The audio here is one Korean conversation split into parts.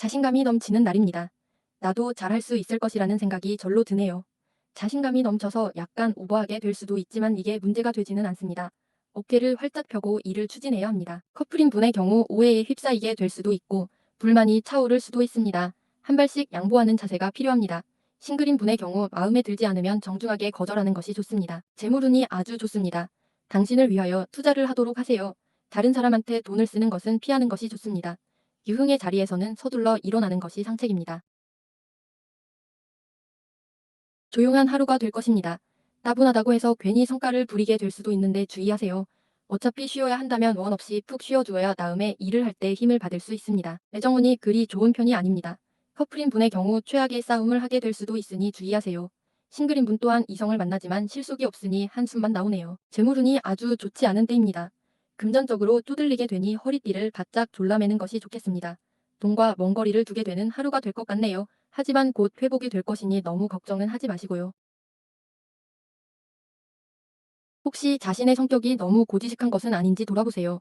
자신감이 넘치는 날입니다. 나도 잘할 수 있을 것이라는 생각이 절로 드네요. 자신감이 넘쳐서 약간 오버하게 될 수도 있지만 이게 문제가 되지는 않습니다. 어깨를 활짝 펴고 일을 추진해야 합니다. 커플인 분의 경우 오해에 휩싸이게 될 수도 있고 불만이 차오를 수도 있습니다. 한 발씩 양보하는 자세가 필요합니다. 싱글인 분의 경우 마음에 들지 않으면 정중하게 거절하는 것이 좋습니다. 재물운이 아주 좋습니다. 당신을 위하여 투자를 하도록 하세요. 다른 사람한테 돈을 쓰는 것은 피하는 것이 좋습니다. 유흥의 자리에서는 서둘러 일어나는 것이 상책입니다. 조용한 하루가 될 것입니다. 따분하다고 해서 괜히 성과를 부리게 될 수도 있는데 주의하세요. 어차피 쉬어야 한다면 원 없이 푹 쉬어주어야 다음에 일을 할 때 힘을 받을 수 있습니다. 애정운이 그리 좋은 편이 아닙니다. 커플인 분의 경우 최악의 싸움을 하게 될 수도 있으니 주의하세요. 싱글인 분 또한 이성을 만나지만 실속이 없으니 한숨만 나오네요. 재물운이 아주 좋지 않은 때입니다. 금전적으로 쪼들리게 되니 허리띠를 바짝 졸라매는 것이 좋겠습니다. 돈과 먼 거리를 두게 되는 하루가 될 것 같네요. 하지만 곧 회복이 될 것이니 너무 걱정은 하지 마시고요. 혹시 자신의 성격이 너무 고지식한 것은 아닌지 돌아보세요.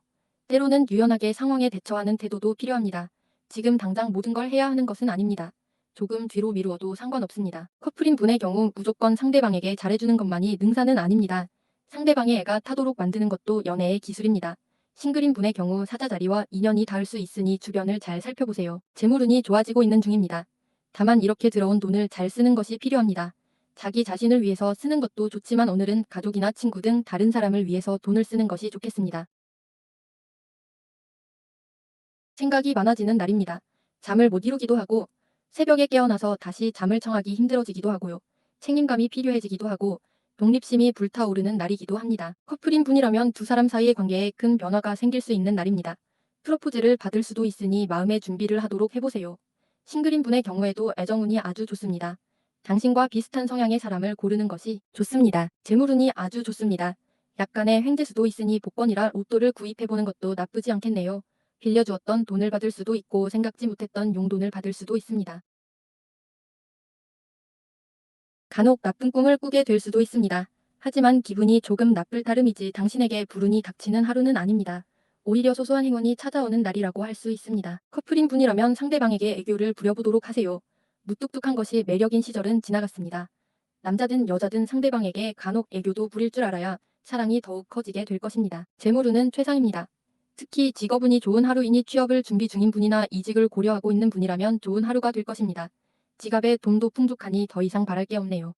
때로는 유연하게 상황에 대처하는 태도도 필요합니다. 지금 당장 모든 걸 해야 하는 것은 아닙니다. 조금 뒤로 미루어도 상관없습니다. 커플인 분의 경우 무조건 상대방에게 잘해주는 것만이 능사는 아닙니다. 상대방의 애가 타도록 만드는 것도 연애의 기술입니다. 싱글인 분의 경우 사자자리와 인연이 닿을 수 있으니 주변을 잘 살펴보세요. 재물운이 좋아지고 있는 중입니다. 다만 이렇게 들어온 돈을 잘 쓰는 것이 필요합니다. 자기 자신을 위해서 쓰는 것도 좋지만 오늘은 가족이나 친구 등 다른 사람을 위해서 돈을 쓰는 것이 좋겠습니다. 생각이 많아지는 날입니다. 잠을 못 이루기도 하고 새벽에 깨어나서 다시 잠을 청하기 힘들어지기도 하고요. 책임감이 필요해지기도 하고 독립심이 불타오르는 날이기도 합니다. 커플인 분이라면 두 사람 사이의 관계에 큰 변화가 생길 수 있는 날입니다. 프로포즈를 받을 수도 있으니 마음의 준비를 하도록 해보세요. 싱글인 분의 경우에도 애정운이 아주 좋습니다. 당신과 비슷한 성향의 사람을 고르는 것이 좋습니다. 재물운이 아주 좋습니다. 약간의 횡재수도 있으니 복권이라 로또를 구입해보는 것도 나쁘지 않겠네요. 빌려주었던 돈을 받을 수도 있고 생각지 못했던 용돈을 받을 수도 있습니다. 간혹 나쁜 꿈을 꾸게 될 수도 있습니다. 하지만 기분이 조금 나쁠 따름이지 당신에게 불운이 닥치는 하루는 아닙니다. 오히려 소소한 행운이 찾아오는 날이라고 할 수 있습니다. 커플인 분이라면 상대방에게 애교를 부려보도록 하세요. 무뚝뚝한 것이 매력인 시절은 지나갔습니다. 남자든 여자든 상대방에게 간혹 애교도 부릴 줄 알아야 사랑이 더욱 커지게 될 것입니다. 재물운은 최상입니다. 특히 직업운이 좋은 하루이니 취업을 준비 중인 분이나 이직을 고려하고 있는 분이라면 좋은 하루가 될 것입니다. 지갑에 돈도 풍족하니 더 이상 바랄 게 없네요.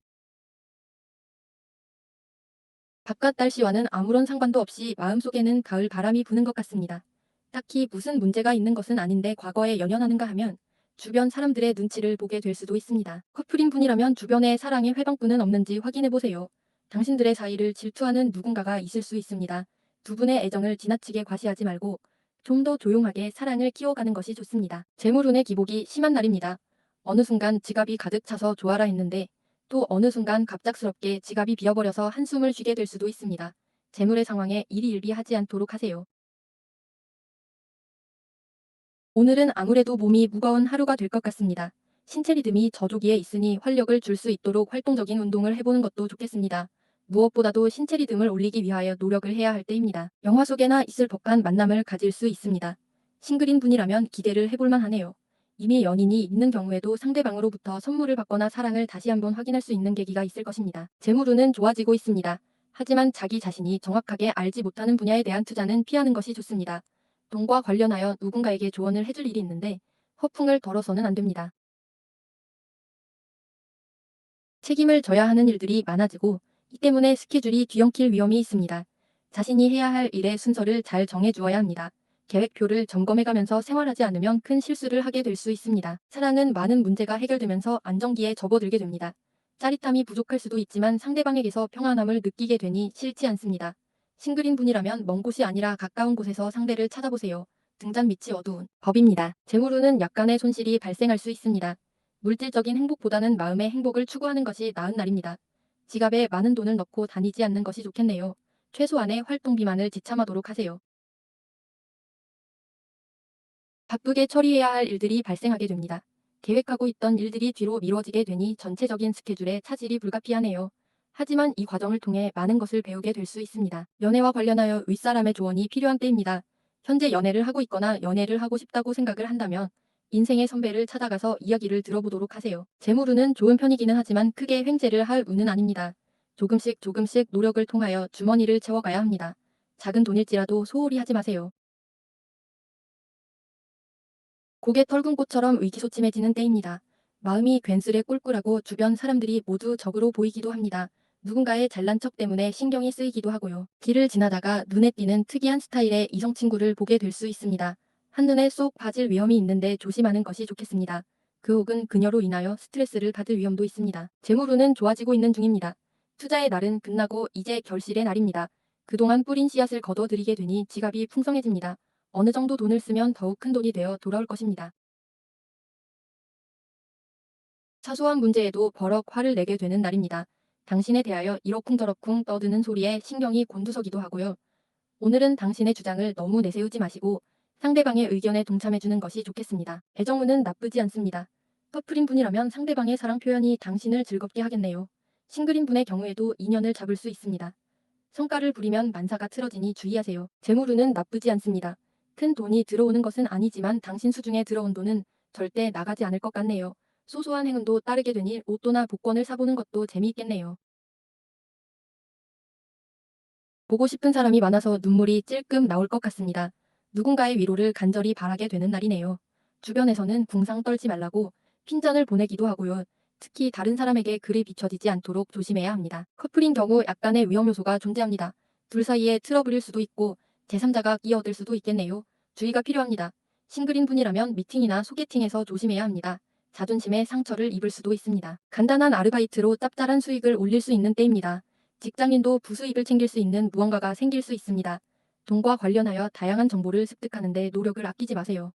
바깥 날씨와는 아무런 상관도 없이 마음속에는 가을 바람이 부는 것 같습니다. 딱히 무슨 문제가 있는 것은 아닌데 과거에 연연하는가 하면 주변 사람들의 눈치를 보게 될 수도 있습니다. 커플인 분이라면 주변에 사랑의 회방꾼은 없는지 확인해 보세요. 당신들의 사이를 질투하는 누군가가 있을 수 있습니다. 두 분의 애정을 지나치게 과시하지 말고 좀 더 조용하게 사랑을 키워가는 것이 좋습니다. 재물운의 기복이 심한 날입니다. 어느 순간 지갑이 가득 차서 좋아라 했는데 또 어느 순간 갑작스럽게 지갑이 비어버려서 한숨을 쉬게 될 수도 있습니다. 재물의 상황에 일희일비하지 않도록 하세요. 오늘은 아무래도 몸이 무거운 하루가 될 것 같습니다. 신체 리듬이 저조기에 있으니 활력을 줄 수 있도록 활동적인 운동을 해보는 것도 좋겠습니다. 무엇보다도 신체 리듬을 올리기 위하여 노력을 해야 할 때입니다. 영화 속에나 있을 법한 만남을 가질 수 있습니다. 싱글인 분이라면 기대를 해볼만 하네요. 이미 연인이 있는 경우에도 상대방으로부터 선물을 받거나 사랑을 다시 한번 확인할 수 있는 계기가 있을 것입니다. 재물운은 좋아지고 있습니다. 하지만 자기 자신이 정확하게 알지 못하는 분야에 대한 투자는 피하는 것이 좋습니다. 돈과 관련하여 누군가에게 조언을 해줄 일이 있는데 허풍을 덜어서는 안 됩니다. 책임을 져야 하는 일들이 많아지고 이 때문에 스케줄이 뒤엉킬 위험이 있습니다. 자신이 해야 할 일의 순서를 잘 정해주어야 합니다. 계획표를 점검해가면서 생활하지 않으면 큰 실수를 하게 될 수 있습니다. 사랑은 많은 문제가 해결되면서 안정기에 접어들게 됩니다. 짜릿함이 부족할 수도 있지만 상대방에게서 평안함을 느끼게 되니 싫지 않습니다. 싱글인 분이라면 먼 곳이 아니라 가까운 곳에서 상대를 찾아보세요. 등잔 밑이 어두운 법입니다. 재물운은 약간의 손실이 발생할 수 있습니다. 물질적인 행복보다는 마음의 행복을 추구하는 것이 나은 날입니다. 지갑에 많은 돈을 넣고 다니지 않는 것이 좋겠네요. 최소한의 활동비만을 지참하도록 하세요. 바쁘게 처리해야 할 일들이 발생하게 됩니다. 계획하고 있던 일들이 뒤로 미뤄지게 되니 전체적인 스케줄에 차질이 불가피하네요. 하지만 이 과정을 통해 많은 것을 배우게 될 수 있습니다. 연애와 관련하여 윗사람의 조언이 필요한 때입니다. 현재 연애를 하고 있거나 연애를 하고 싶다고 생각을 한다면 인생의 선배를 찾아가서 이야기를 들어보도록 하세요. 재물운은 좋은 편이기는 하지만 크게 횡재를 할 운은 아닙니다. 조금씩 조금씩 노력을 통하여 주머니를 채워가야 합니다. 작은 돈일지라도 소홀히 하지 마세요. 고개 털군 꽃처럼 의기소침해지는 때입니다. 마음이 괜스레 꿀꿀하고 주변 사람들이 모두 적으로 보이기도 합니다. 누군가의 잘난 척 때문에 신경이 쓰이기도 하고요. 길을 지나다가 눈에 띄는 특이한 스타일의 이성 친구를 보게 될 수 있습니다. 한눈에 쏙 빠질 위험이 있는데 조심하는 것이 좋겠습니다. 그 혹은 그녀로 인하여 스트레스를 받을 위험도 있습니다. 재물운은 좋아지고 있는 중입니다. 투자의 날은 끝나고 이제 결실의 날입니다. 그동안 뿌린 씨앗을 거둬들이게 되니 지갑이 풍성해집니다. 어느 정도 돈을 쓰면 더욱 큰 돈이 되어 돌아올 것입니다. 사소한 문제에도 버럭 화를 내게 되는 날입니다. 당신에 대하여 이러쿵저러쿵 떠드는 소리에 신경이 곤두서기도 하고요. 오늘은 당신의 주장을 너무 내세우지 마시고 상대방의 의견에 동참해주는 것이 좋겠습니다. 애정운은 나쁘지 않습니다. 커플인 분이라면 상대방의 사랑 표현이 당신을 즐겁게 하겠네요. 싱글인 분의 경우에도 인연을 잡을 수 있습니다. 성과를 부리면 만사가 틀어지니 주의하세요. 재물운은 나쁘지 않습니다. 큰 돈이 들어오는 것은 아니지만 당신 수중에 들어온 돈은 절대 나가지 않을 것 같네요. 소소한 행운도 따르게 되니 로또나 복권을 사보는 것도 재미있겠네요. 보고 싶은 사람이 많아서 눈물이 찔끔 나올 것 같습니다. 누군가의 위로를 간절히 바라게 되는 날이네요. 주변에서는 궁상 떨지 말라고 핀잔을 보내기도 하고요. 특히 다른 사람에게 글이 비춰지지 않도록 조심해야 합니다. 커플인 경우 약간의 위험 요소가 존재합니다. 둘 사이에 트러블일 수도 있고 제3자가 끼어들 수도 있겠네요. 주의가 필요합니다. 싱글인 분이라면 미팅이나 소개팅에서 조심해야 합니다. 자존심에 상처를 입을 수도 있습니다. 간단한 아르바이트로 짭짤한 수익을 올릴 수 있는 때입니다. 직장인도 부수입을 챙길 수 있는 무언가가 생길 수 있습니다. 돈과 관련하여 다양한 정보를 습득하는 데 노력을 아끼지 마세요.